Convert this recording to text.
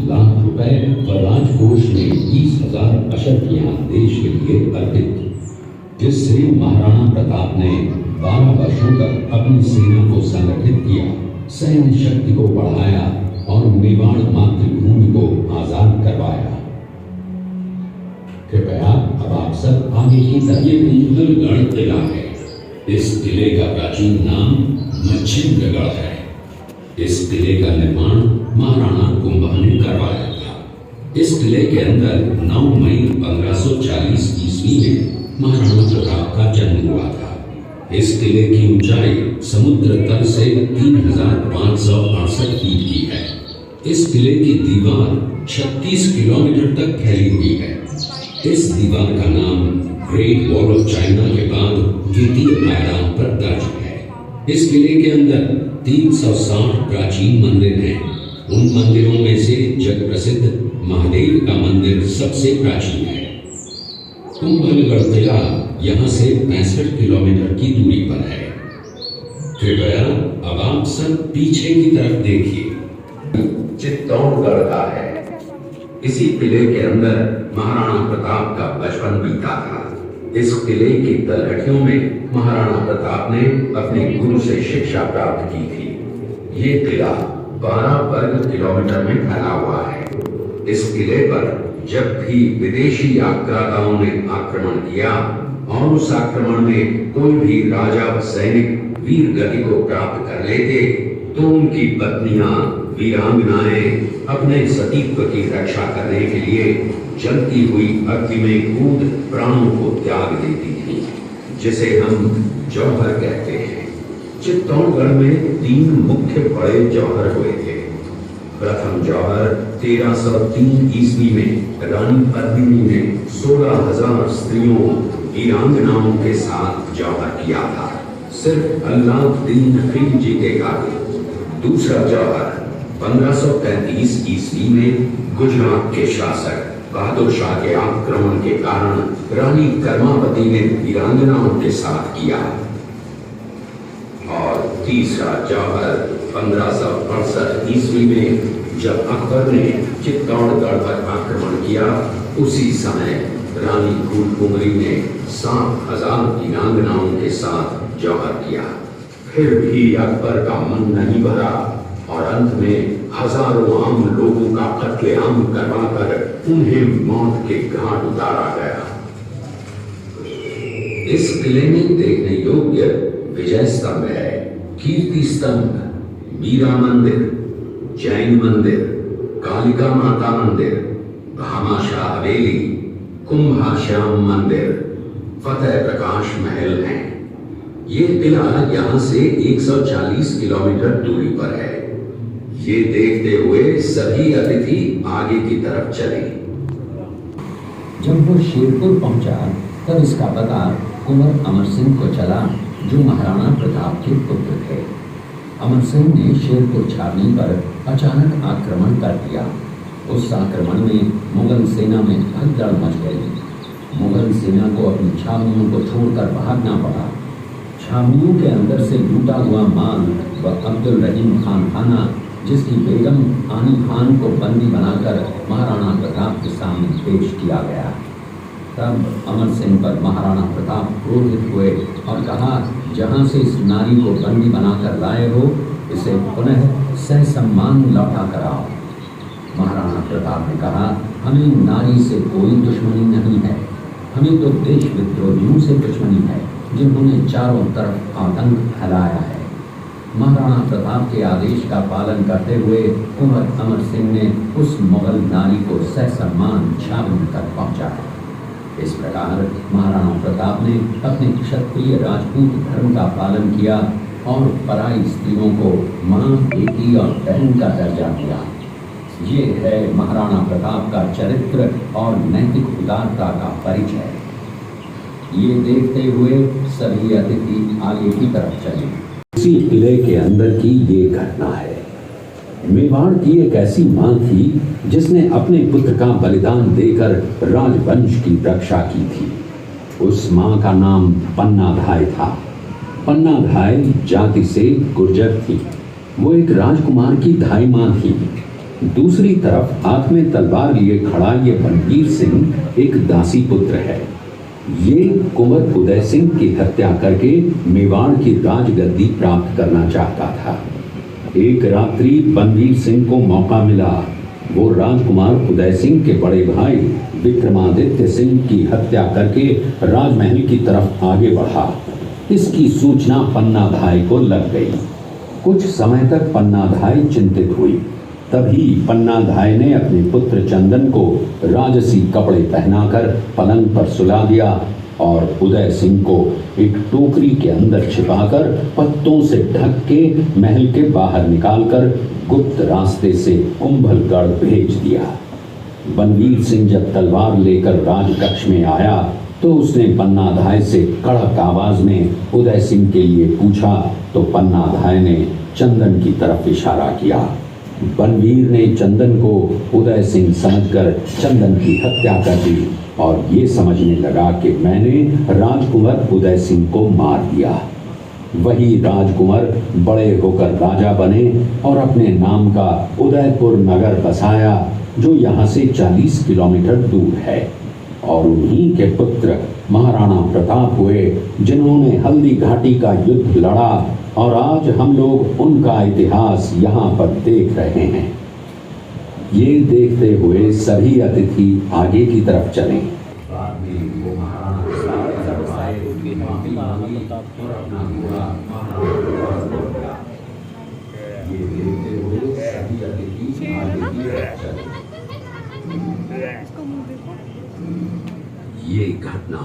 लाख रुपए व राजकोष में 20,000 अशर्फियां देश के लिए अर्पित, जिससे महाराणा प्रताप ने 12 वर्षों तक अपनी सेना को संगठित किया, सैन्य शक्ति को बढ़ाया और मेवाड़ मातृभूमि को आजाद करवाया। कृपया अब आप सब आगे की तरफ। ये कुंभलगढ़ किला है। इस किले का प्राचीन नाम मच्छिंद्रगढ़ है। इस किले का निर्माण महाराणा कुंभा ने करवाया था। इस किले के अंदर 9 मई 1540 ईस्वी में महाराणा प्रताप का जन्म हुआ था। इस किले की ऊंचाई समुद्र तल से 3568 फीट की है। इस किले की दीवार 36 किलोमीटर तक फैली हुई है। इस दीवार का नाम ग्रेट वॉल ऑफ चाइना के बाद द्वितीय मैदान पर दर्ज है। इस किले के अंदर 360 प्राचीन मंदिर हैं। उन मंदिरों में से जग प्रसिद्ध महादेव का मंदिर सबसे प्राचीन है। कुंभलगढ़ किला यहाँ से 65 किलोमीटर की दूरी पर है। कृपया अब आप सब पीछे की तरफ देखिए। चित्तौड़गढ़ का है। इसी किले के अंदर महाराणा प्रताप का बचपन बीता था। इस किले की तलहटियों में महाराणा प्रताप ने अपने गुरु से शिक्षा प्राप्त की थी। ये किला 12 वर्ग किलोमीटर में फैला हुआ है। इस किले पर जब भी विदेशी आक्रांताओं ने आक्रमण किया और उस आक्रमण में कोई भी राजा व सैनिक वीर गति को प्राप्त कर लेते तो उनकी पत्नियां वीरांगनाएं अपने सतीत्व की रक्षा करने के लिए जलती हुई अग्नि में कूद प्राणों को त्याग देती थी, जिसे हम जौहर कहते हैं। चित्तौड़गढ़ में 3 मुख्य बड़े जौहर हुए थे। प्रथम जौहर 1303 ईस्वी में रानी पद्मिनी ने 16,000 स्त्रियों वीरांगनाओं के साथ जौहर किया था, सिर्फ अल्लाउद्दीन खिलजी के कारण। दूसरा जौहर 1535 ईस्वी में गुजरात के शासक बहादुर शाह के आक्रमण के कारण रानी कर्मावती ने वीरांगनाओं के साथ किया। और तीसरा जौहर 1568 ईस्वी में जब अकबर ने चित्तौड़गढ़ पर आक्रमण किया, उसी समय रानी फूलकुमारी ने 7,000 वीरांगनाओं के साथ जौहर किया। फिर भी अकबर का मन नहीं भरा और अंत में हजारों आम लोगों का कत्लेआम करवाकर उन्हें मौत के घाट उतारा गया। इस किले में देखने योग्य विजय स्तंभ है, कीर्ति स्तंभ, मीरा मंदिर, जैन मंदिर, कालिका माता मंदिर, भामाशाह हवेली, कुंभाश्याम मंदिर, फतेह प्रकाश महल हैं। ये किला यहाँ से 140 किलोमीटर दूरी पर है। ये देखते हुए सभी अतिथि आगे की तरफ चले। जब वो शेरपुर पहुंचा तब इसका पता कुंवर अमर सिंह को चला, जो महाराणा प्रताप के पुत्र थे। अमर सिंह ने शेरपुर छावनी पर अचानक आक्रमण कर दिया। उस आक्रमण में मुगल सेना में भगदड़ मच गई। मुगल सेना को अपनी छावनियों को छोड़कर भागना पड़ा। छावनियों के अंदर से लूटा हुआ माल व अब्दुल रहीम खान खाना, जिसकी बेगम आनी खान को बंदी बनाकर महाराणा प्रताप के सामने पेश किया गया। तब अमर सिंह पर महाराणा प्रताप क्रोधित हुए और कहा, जहां से इस नारी को बंदी बनाकर लाए हो, इसे पुनः ससम्मान लौटा कर आओ। महाराणा प्रताप ने कहा, हमें नारी से कोई दुश्मनी नहीं है, हमें तो देश विद्रोहियों से दुश्मनी है, जिन्होंने चारों तरफ आतंक फैलाया है। महाराणा प्रताप के आदेश का पालन करते हुए कुंवर अमर सिंह ने उस मुगल नारी को ससम्मान छावनी तक पहुंचाया। इस प्रकार महाराणा प्रताप ने अपने क्षत्रिय राजपूत धर्म का पालन किया और पराई स्त्रियों को मां, बेटी और बहन का दर्जा दिया। ये है महाराणा प्रताप का चरित्र और नैतिक उदारता का परिचय। ये देखते हुए सभी अतिथि आगे की तरफ चले। इसी किले के अंदर की ये घटना है। मेवाड़ की एक ऐसी मां थी जिसने अपने पुत्र का बलिदान देकर राजवंश की रक्षा की थी। उस मां का नाम पन्नाधाय था। पन्नाधाय जाति से गुर्जर थी। वो एक राजकुमार की धाई मां थी। दूसरी तरफ हाथ में तलवार लिए खड़ा ये बनवीर सिंह एक दासी पुत्र है। ये कुंवर उदय सिंह की हत्या करके मेवाड़ की राजगद्दी प्राप्त करना चाहता था। एक रात्रि बनवीर सिंह को मौका मिला। वो राजकुमार उदय सिंह के बड़े भाई विक्रमादित्य सिंह की हत्या करके राजमहल की तरफ आगे बढ़ा। इसकी सूचना पन्नाधाय को लग गई। कुछ समय तक पन्नाधाय चिंतित हुई। तभी पन्नाधाय ने अपने पुत्र चंदन को राजसी कपड़े पहनाकर पलंग पर सुला दिया और उदय सिंह को एक टोकरी के अंदर छिपाकर पत्तों से ढक के महल के बाहर निकालकर गुप्त रास्ते से कुंभलगढ़ भेज दिया। बनवीर सिंह जब तलवार लेकर राजकक्ष में आया तो उसने पन्नाधाय से कड़क आवाज में उदय सिंह के लिए पूछा तो पन्नाधाय ने चंदन की तरफ इशारा किया। बनवीर ने चंदन को उदय सिंह समझकर चंदन की हत्या कर दी और ये समझने लगा कि मैंने राजकुंवर उदय सिंह को मार दिया। वही राजकुंवर बड़े होकर राजा बने और अपने नाम का उदयपुर नगर बसाया जो यहाँ से 40 किलोमीटर दूर है। और उन्हीं के पुत्र महाराणा प्रताप हुए जिन्होंने हल्दी घाटी का युद्ध लड़ा और आज हम लोग उनका इतिहास यहाँ पर देख रहे हैं। ये देखते हुए सभी अतिथि आगे की तरफ चले। ये घटना